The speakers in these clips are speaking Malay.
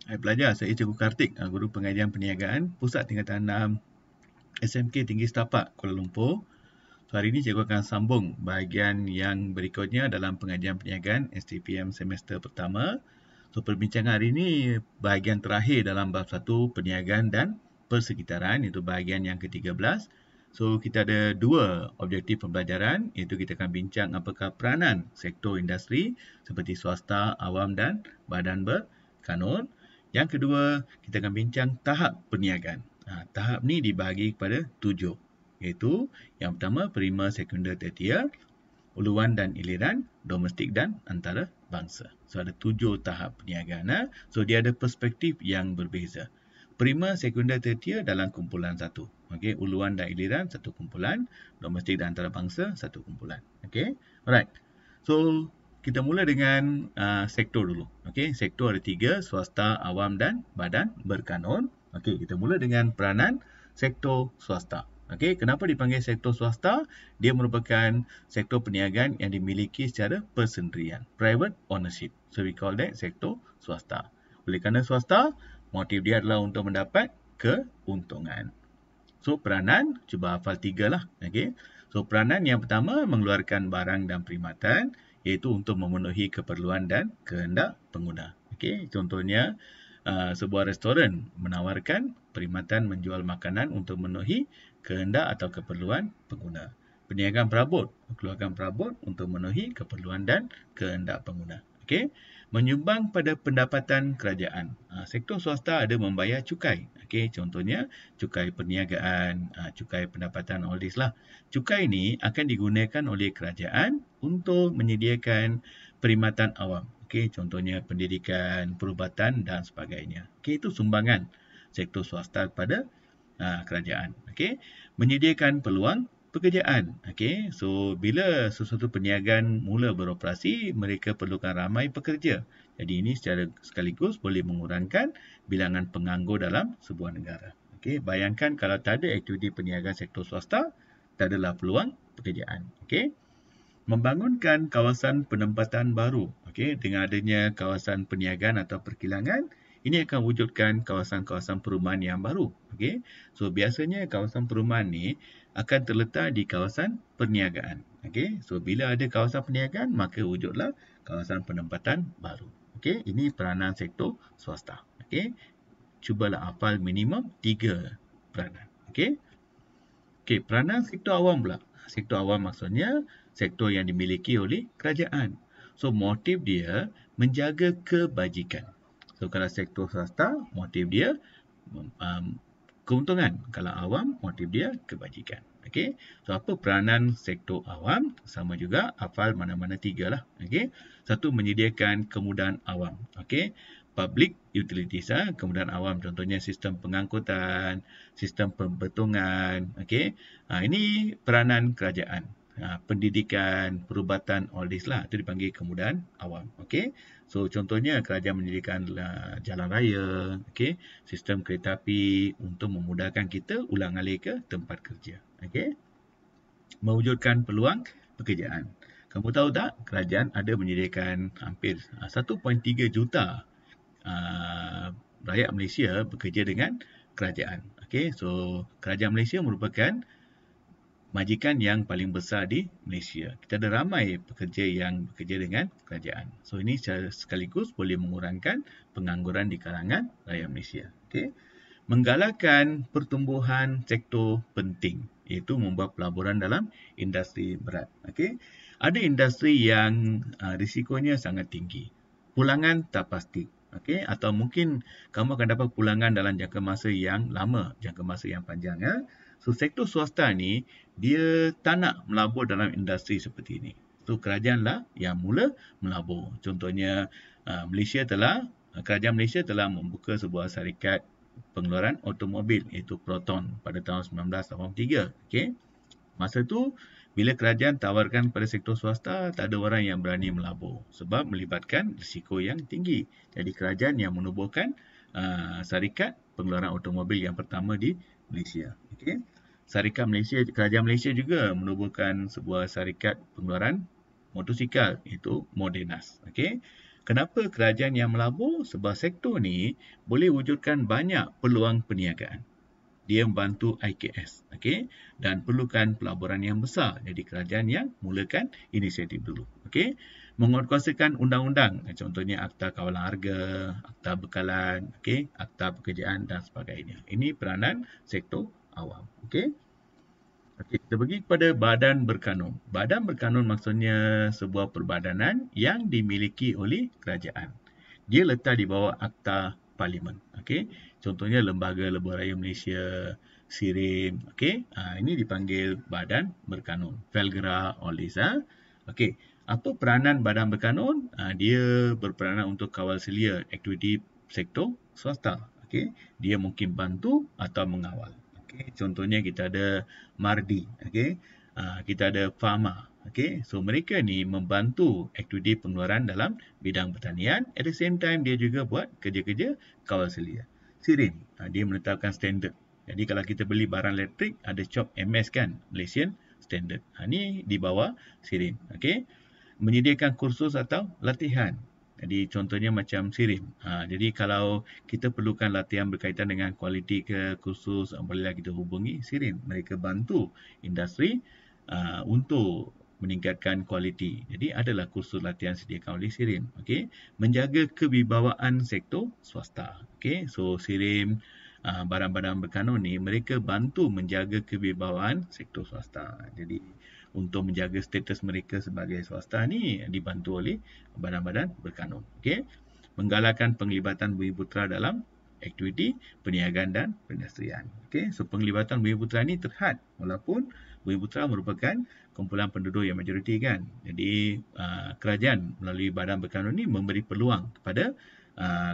Hai pelajar, saya Cikgu Kartik, Guru Pengajian Perniagaan, Pusat Tingkatan 6 SMK Tinggi Setapak, Kuala Lumpur. So, hari ini cikgu akan sambung bahagian yang berikutnya dalam pengajian perniagaan STPM semester pertama. So, perbincangan hari ini bahagian terakhir dalam bab 1 perniagaan dan persekitaran, iaitu bahagian yang ke-13. So, kita ada dua objektif pembelajaran, iaitu kita akan bincang apakah peranan sektor industri seperti swasta, awam dan badan berkanun. Yang kedua, kita akan bincang tahap perniagaan. Tahap ni dibahagi kepada 7, iaitu yang pertama, primer, sekunder, tertiar, uluan dan iliran, domestik dan antarabangsa. So, ada 7 tahap perniagaan. So, dia ada perspektif yang berbeza. Primer, sekunder, tertiar dalam kumpulan satu. Okey, uluan dan iliran satu kumpulan, domestik dan antarabangsa satu kumpulan. Okey, alright. So, kita mula dengan sektor dulu. Okey, sektor ada 3, swasta, awam dan badan berkanun. Okey, kita mula dengan peranan sektor swasta. Okey, kenapa dipanggil sektor swasta? Dia merupakan sektor perniagaan yang dimiliki secara persendirian, private ownership. So we call that sektor swasta. Oleh kerana swasta, motif dia adalah untuk mendapat keuntungan. So peranan, cuba hafal 3 lah. Okey. So peranan yang pertama mengeluarkan barang dan perkhidmatan, iaitu untuk memenuhi keperluan dan kehendak pengguna. Okey, contohnya sebuah restoran menawarkan perkhidmatan menjual makanan untuk memenuhi kehendak atau keperluan pengguna. Perniagaan perabot, keluarkan perabot untuk memenuhi keperluan dan kehendak pengguna. Okey, menyumbang pada pendapatan kerajaan. Sektor swasta ada membayar cukai. Okey, contohnya cukai perniagaan, cukai pendapatan, all this lah. Cukai ini akan digunakan oleh kerajaan untuk menyediakan perkhidmatan awam. Okey, contohnya pendidikan, perubatan dan sebagainya. Okey, itu sumbangan sektor swasta kepada kerajaan. Okey, menyediakan peluang pekerjaan. Okey, so bila sesuatu perniagaan mula beroperasi, mereka perlukan ramai pekerja. Jadi ini secara sekaligus boleh mengurangkan bilangan penganggur dalam sebuah negara. Okey, bayangkan kalau tak ada aktiviti perniagaan sektor swasta, tak adalah peluang pekerjaan. Okey, membangunkan kawasan penempatan baru. Okey, dengan adanya kawasan perniagaan atau perkilangan, ini akan wujudkan kawasan-kawasan perumahan yang baru. Okey, so biasanya kawasan perumahan ni akan terletak di kawasan perniagaan. Okey, so bila ada kawasan perniagaan, maka wujudlah kawasan penempatan baru. Okey, ini peranan sektor swasta. Okey, cubalah hafal minimum 3 peranan. Okey. Okey, peranan sektor awam pula. Sektor awam maksudnya sektor yang dimiliki oleh kerajaan. So, motif dia menjaga kebajikan. So, kalau sektor swasta, motif dia keuntungan. Kalau awam, motif dia kebajikan. Okey. So, apa peranan sektor awam? Sama juga, hafal mana-mana 3 lah. Okey. Satu, menyediakan kemudahan awam. Okey. Public utilities, kemudahan awam, contohnya sistem pengangkutan, sistem pembetongan. Okey. Ini peranan kerajaan. Pendidikan, perubatan, all this lah. Itu dipanggil kemudahan awam. Okey. So, contohnya kerajaan menyediakan jalan raya, okey, sistem kereta api untuk memudahkan kita ulang alik ke tempat kerja. Okey. Mewujudkan peluang pekerjaan. Kamu tahu tak, kerajaan ada menyediakan hampir 1.3 juta rakyat Malaysia bekerja dengan kerajaan. Okey, so kerajaan Malaysia merupakan majikan yang paling besar di Malaysia. Kita ada ramai pekerja yang bekerja dengan kerajaan. So ini secara sekaligus boleh mengurangkan pengangguran di kalangan rakyat Malaysia. Okey. Menggalakkan pertumbuhan sektor penting, iaitu membuat pelaburan dalam industri berat. Okey. Ada industri yang risikonya sangat tinggi. Pulangan tak pasti. Okey, atau mungkin kamu akan dapat pulangan dalam jangka masa yang lama, jangka masa yang panjang. So, sektor swasta ni, dia tak nak melabur dalam industri seperti ini. So, kerajaan lah yang mula melabur. Contohnya, kerajaan Malaysia telah membuka sebuah syarikat pengeluaran automobil, iaitu Proton, pada tahun 1983. Okey. Masa tu, bila kerajaan tawarkan pada sektor swasta, tak ada orang yang berani melabur sebab melibatkan risiko yang tinggi. Jadi kerajaan yang menubuhkan syarikat pengeluaran automobil yang pertama di Malaysia. Okey. Kerajaan Malaysia juga menubuhkan sebuah syarikat pengeluaran motosikal, iaitu Modenas. Okey. Kenapa kerajaan yang melabur? Sebab sektor ni boleh wujudkan banyak peluang perniagaan. Dia membantu IKS, okey, dan perlukan pelaburan yang besar. Jadi kerajaan yang mulakan inisiatif dulu, okey. Menguatkuasakan undang-undang, contohnya Akta Kawalan Harga, Akta Bekalan, okey, Akta Pekerjaan dan sebagainya. Ini peranan sektor awam, okey. Okey, kita pergi kepada badan berkanun. Badan berkanun maksudnya sebuah perbadanan yang dimiliki oleh kerajaan. Dia letak di bawah Akta Parlimen, okey. Contohnya Lembaga Lebuh Raya Malaysia, SIRIM, okey. Ini dipanggil badan berkanun. Felgera, all this. Okey, apa peranan badan berkanun? Dia berperanan untuk kawal selia aktiviti sektor swasta, okey. Dia mungkin bantu atau mengawal. Okay. Contohnya kita ada Mardi, okay. Kita ada Pharma, okay. So mereka ni membantu aktiviti pengeluaran dalam bidang pertanian. At the same time dia juga buat kerja-kerja kawal selia. SIRIM, dia menetapkan standard. Jadi kalau kita beli barang elektrik ada COP MS kan, Malaysian Standard. Ni di bawah SIRIM, okay. Menyediakan kursus atau latihan. Jadi contohnya macam SIRIM. Jadi kalau kita perlukan latihan berkaitan dengan kualiti ke kursus, bolehlah kita hubungi SIRIM. Mereka bantu industri untuk meningkatkan kualiti. Jadi adalah kursus latihan sediakan oleh SIRIM. Okay. Menjaga kewibawaan sektor swasta. Okay. So SIRIM, badan-badan berkanun ni mereka bantu menjaga kewibawaan sektor swasta. Jadi untuk menjaga status mereka sebagai swasta ni dibantu oleh badan-badan berkanun. Okey. Menggalakkan penglibatan Bumiputera dalam aktiviti perniagaan dan perindustrian. Okey. So penglibatan Bumiputera ni terhad walaupun Bumiputera merupakan kumpulan penduduk yang majoriti kan. Jadi kerajaan melalui badan berkanun ni memberi peluang kepada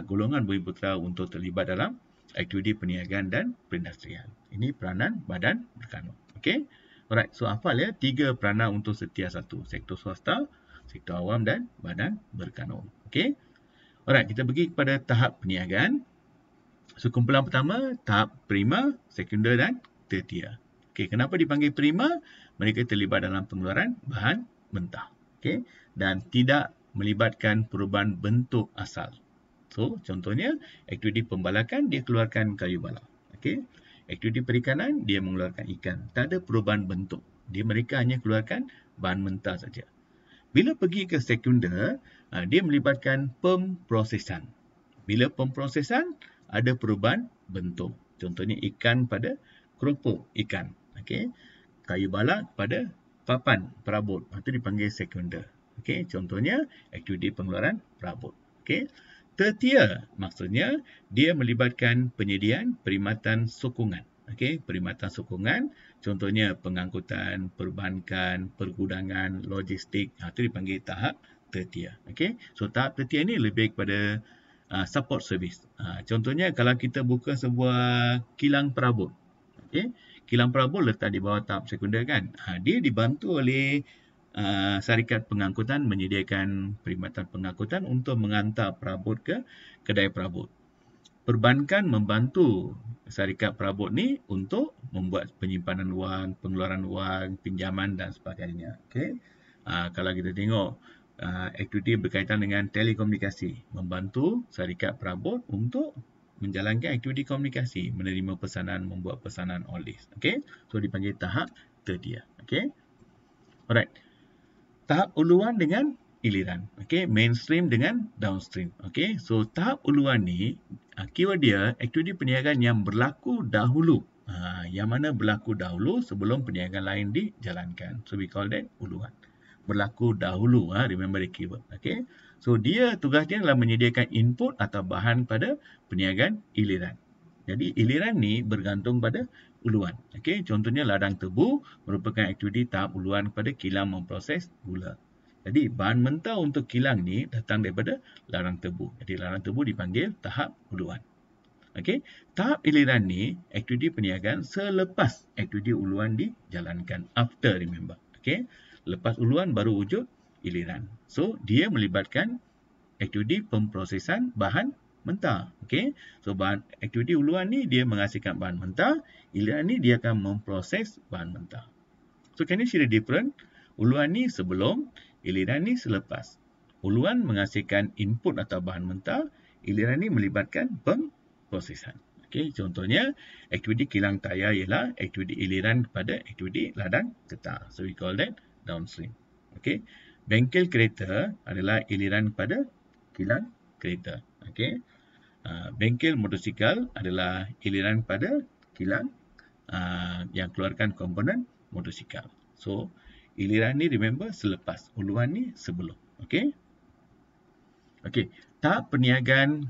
golongan Bumiputera untuk terlibat dalam aktiviti perniagaan dan perindustrian. Ini peranan badan berkanun. Okey. Alright, so hafal ya, 3 peranan untuk setiap satu. Sektor swasta, sektor awam dan badan berkanun. Okey. Alright, kita pergi kepada tahap perniagaan. So, kumpulan pertama, tahap prima, sekunder dan tertiar. Okey, kenapa dipanggil prima? Mereka terlibat dalam pengeluaran bahan mentah. Okey, dan tidak melibatkan perubahan bentuk asal. So, contohnya, aktiviti pembalakan, dia keluarkan kayu balak. Okey. Aktiviti perikanan, dia mengeluarkan ikan. Tak ada perubahan bentuk. Mereka hanya keluarkan bahan mentah saja. Bila pergi ke sekunder, dia melibatkan pemprosesan. Bila pemprosesan, ada perubahan bentuk. Contohnya ikan pada keropok ikan. Okay. Kayu balak pada papan perabot. Itu dipanggil sekunder. Okay. Contohnya aktiviti pengeluaran perabot. Okay. Tertiar maksudnya dia melibatkan penyediaan perkhidmatan sokongan. Okey, perkhidmatan sokongan contohnya pengangkutan, perbankan, pergudangan, logistik. Itu dipanggil tahap tertiar. Okey. So tahap tertiar ni lebih kepada support service. Contohnya kalau kita buka sebuah kilang perabot. Okey. Kilang perabot letak di bawah tahap sekunder kan. Dia dibantu oleh syarikat pengangkutan menyediakan perkhidmatan pengangkutan untuk mengantar perabot ke kedai perabot. Perbankan membantu syarikat perabot ni untuk membuat penyimpanan wang, pengeluaran wang, pinjaman dan sebagainya. Okay. Kalau kita tengok aktiviti berkaitan dengan telekomunikasi, membantu syarikat perabot untuk menjalankan aktiviti komunikasi, menerima pesanan, membuat pesanan, all this. Okay. So dipanggil tahap tertiar. Okay. Alright. Tahap uluan dengan iliran. Okey, mainstream dengan downstream. Okey, so tahap uluan ni keyword dia aktiviti perniagaan yang berlaku dahulu. Yang mana berlaku dahulu sebelum perniagaan lain dijalankan. So we call that uluan. Berlaku dahulu, remember the keyword. Okey. So dia tugas dia adalah menyediakan input atau bahan pada perniagaan iliran. Jadi iliran ni bergantung pada uluan. Okey, contohnya ladang tebu merupakan aktiviti tahap uluan pada kilang memproses gula. Jadi bahan mentah untuk kilang ni datang daripada ladang tebu. Jadi ladang tebu dipanggil tahap uluan. Okey, tahap iliran ni aktiviti perniagaan selepas aktiviti uluan dijalankan. After, remember. Okey, lepas uluan baru wujud iliran. So dia melibatkan aktiviti pemprosesan bahan mentah. Okey. So bahan aktiviti uluan ni dia menghasilkan bahan mentah, iliran ni dia akan memproses bahan mentah. So can you see the difference? Uluan ni sebelum, iliran ni selepas. Uluan menghasilkan input atau bahan mentah. Iliran ini melibatkan pemprosesan. Okey, contohnya aktiviti kilang tayar ialah aktiviti iliran kepada aktiviti ladang getah. So we call that downstream. Okey, bengkel kereta adalah iliran kepada kilang kereta. Okey, bengkel motosikal adalah iliran pada kilang yang keluarkan komponen motosikal. So, iliran ni remember selepas, uluan ni sebelum. Okey. Okey, tahap perniagaan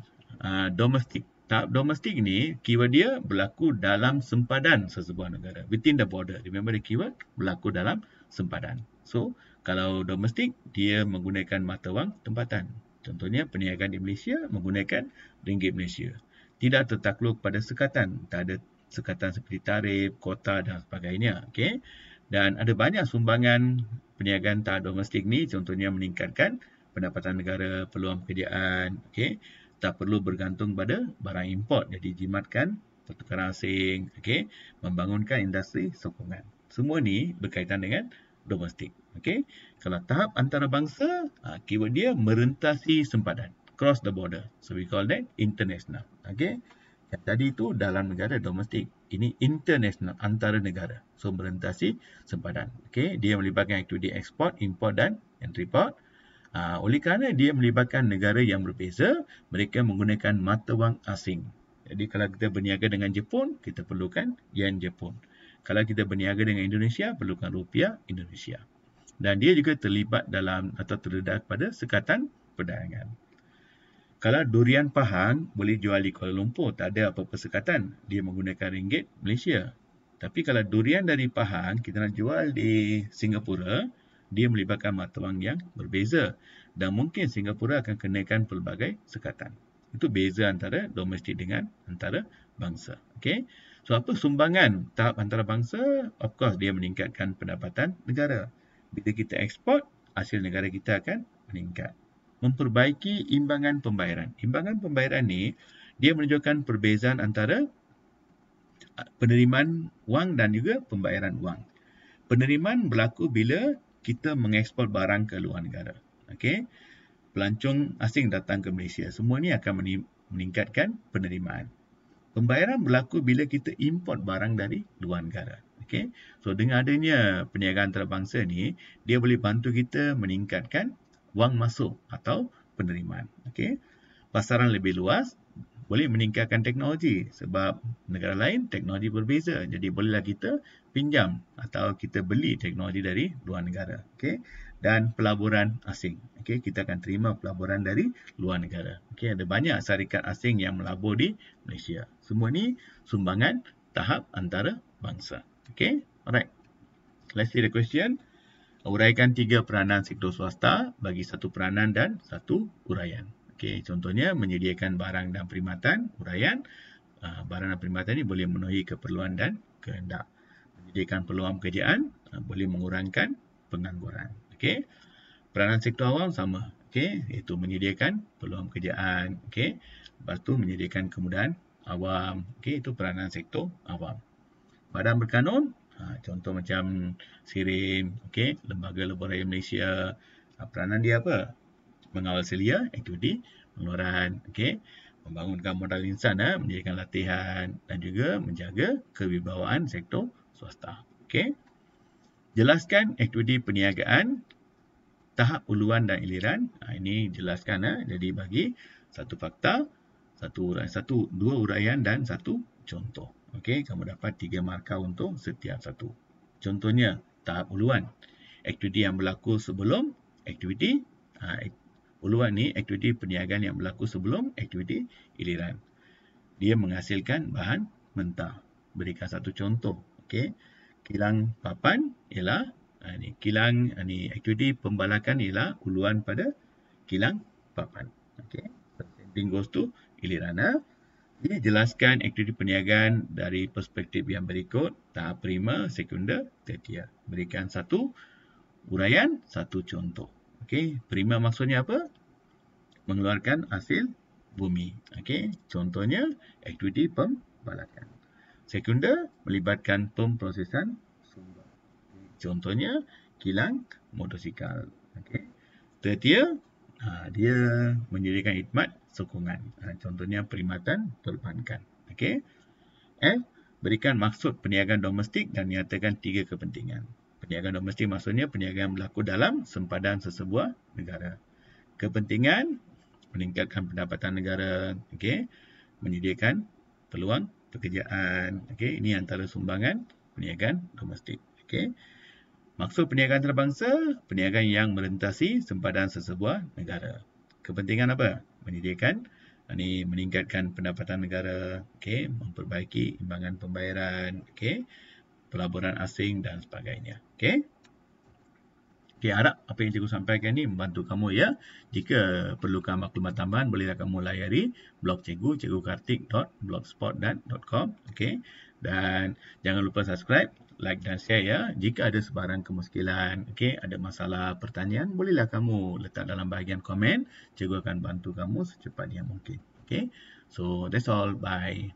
domestik. Tahap domestik ni, keyword dia berlaku dalam sempadan sesebuah negara. Within the border. Remember the keyword? Berlaku dalam sempadan. So, kalau domestik, dia menggunakan mata wang tempatan. Contohnya, perniagaan di Malaysia menggunakan ringgit Malaysia. Tidak tertakluk pada sekatan. Tak ada sekatan seperti tarif, kota dan sebagainya. Okey. Dan ada banyak sumbangan perniagaan tahap domestik ni, contohnya meningkatkan pendapatan negara, peluang pekerjaan, okey. Tak perlu bergantung pada barang import. Jadi jimatkan pertukaran asing, okey, membangunkan industri sokongan. Semua ni berkaitan dengan domestik, okey. Kalau tahap antarabangsa, keyword dia merentasi sempadan, cross the border. So we call that international, okey. Yang tadi itu dalam negara domestik. Ini international, antara negara. So merentasi sempadan, okey. Dia melibatkan aktiviti ekspor, import dan entry port. Oleh kerana dia melibatkan negara yang berbeza, mereka menggunakan mata wang asing. Jadi kalau kita berniaga dengan Jepun, kita perlukan yen Jepun. Kalau kita berniaga dengan Indonesia, perlukan rupiah Indonesia. Dan dia juga terlibat dalam atau terdedah pada sekatan perdagangan. Kalau durian Pahang boleh jual di Kuala Lumpur, tak ada apa-apa sekatan. Dia menggunakan ringgit Malaysia. Tapi kalau durian dari Pahang kita nak jual di Singapura, dia melibatkan mata wang yang berbeza. Dan mungkin Singapura akan kenakan pelbagai sekatan. Itu beza antara domestik dengan antara bangsa. Okay? So, apa sumbangan tahap antarabangsa? Of course, dia meningkatkan pendapatan negara. Bila kita ekspor, hasil negara kita akan meningkat. Memperbaiki imbangan pembayaran. Imbangan pembayaran ni, dia menunjukkan perbezaan antara penerimaan wang dan juga pembayaran wang. Penerimaan berlaku bila kita mengekspor barang ke luar negara. Okey. Pelancong asing datang ke Malaysia. Semua ni akan meningkatkan penerimaan. Pembayaran berlaku bila kita import barang dari luar negara. Okey. So dengan adanya perniagaan antarabangsa ni, dia boleh bantu kita meningkatkan wang masuk atau penerimaan. Okey. Pasaran lebih luas, boleh meningkatkan teknologi sebab negara lain teknologi berbeza. Jadi bolehlah kita pinjam atau kita beli teknologi dari luar negara. Okey. Dan pelaburan asing. Okey, kita akan terima pelaburan dari luar negara. Okey, ada banyak syarikat asing yang melabur di Malaysia. Semua ni sumbangan tahap antarabangsa. Okey, alright. Let's see the question. Uraikan 3 peranan sektor swasta bagi 1 peranan dan 1 uraian. Okey, contohnya menyediakan barang dan perkhidmatan, uraian. Barang dan perkhidmatan ini boleh memenuhi keperluan dan kehendak. Menyediakan peluang pekerjaan, boleh mengurangkan pengangguran. Okey. Peranan sektor awam sama. Okey, iaitu menyediakan peluang pekerjaan, okey. Lepas tu menyediakan kemudahan awam. Okey, itu peranan sektor awam. Badan berkanun, contoh macam SIRIM, okey, Lembaga Lebuh Raya Malaysia. Peranan dia apa? Mengawal selia aktiviti pengeluaran, okey, membangunkan modal insan, menyediakan latihan dan juga menjaga kewibawaan sektor swasta. Okey. Jelaskan aktiviti perniagaan tahap uluan dan iliran. Ini jelaskan, jadi bagi 1 fakta, 2 uraian dan 1 contoh. Okey, kamu dapat 3 markah untuk setiap satu. Contohnya tahap uluan, aktiviti yang berlaku sebelum aktiviti uluan ni aktiviti perniagaan yang berlaku sebelum aktiviti iliran. Dia menghasilkan bahan mentah. Berikan 1 contoh. Okey. Kilang papan ialah aktiviti pembalakan ialah uluan pada kilang papan. Okey. Same goes to iliran. Ini jelaskan aktiviti perniagaan dari perspektif yang berikut. Tahap prima, sekunder, tertiar. Berikan 1 uraian, 1 contoh. Okey, prima maksudnya apa? Mengeluarkan hasil bumi. Okey, contohnya aktiviti pembalakan. Sekunder melibatkan pemprosesan sumber. Contohnya kilang motosikal. Okey. Tertiar Dia menyediakan khidmat sokongan. Contohnya perkhidmatan perbankan. Okey. F. Berikan maksud perniagaan domestik dan nyatakan 3 kepentingan. Perniagaan domestik maksudnya perniagaan berlaku dalam sempadan sesebuah negara. Kepentingan meningkatkan pendapatan negara, okey, menyediakan peluang pekerjaan. Okey, ini antara sumbangan perniagaan domestik. Okey. Maksud perniagaan antarabangsa, perniagaan yang merentasi sempadan sesebuah negara. Kepentingan apa? Menyediakan, ini meningkatkan pendapatan negara, okey, memperbaiki imbangan pembayaran, okey, pelaburan asing dan sebagainya. Okey. Okey, harap apa yang cikgu sampaikan ni membantu kamu ya. Jika perlukan maklumat tambahan, bolehlah kamu layari blog cikgu, cikgukartik.blogspot.com. Okey. Dan jangan lupa subscribe, like dan share ya. Jika ada sebarang kemuskilan, okey, ada masalah, pertanyaan, bolehlah kamu letak dalam bahagian komen. Cikgu akan bantu kamu secepat yang mungkin. Okey. So, that's all. Bye.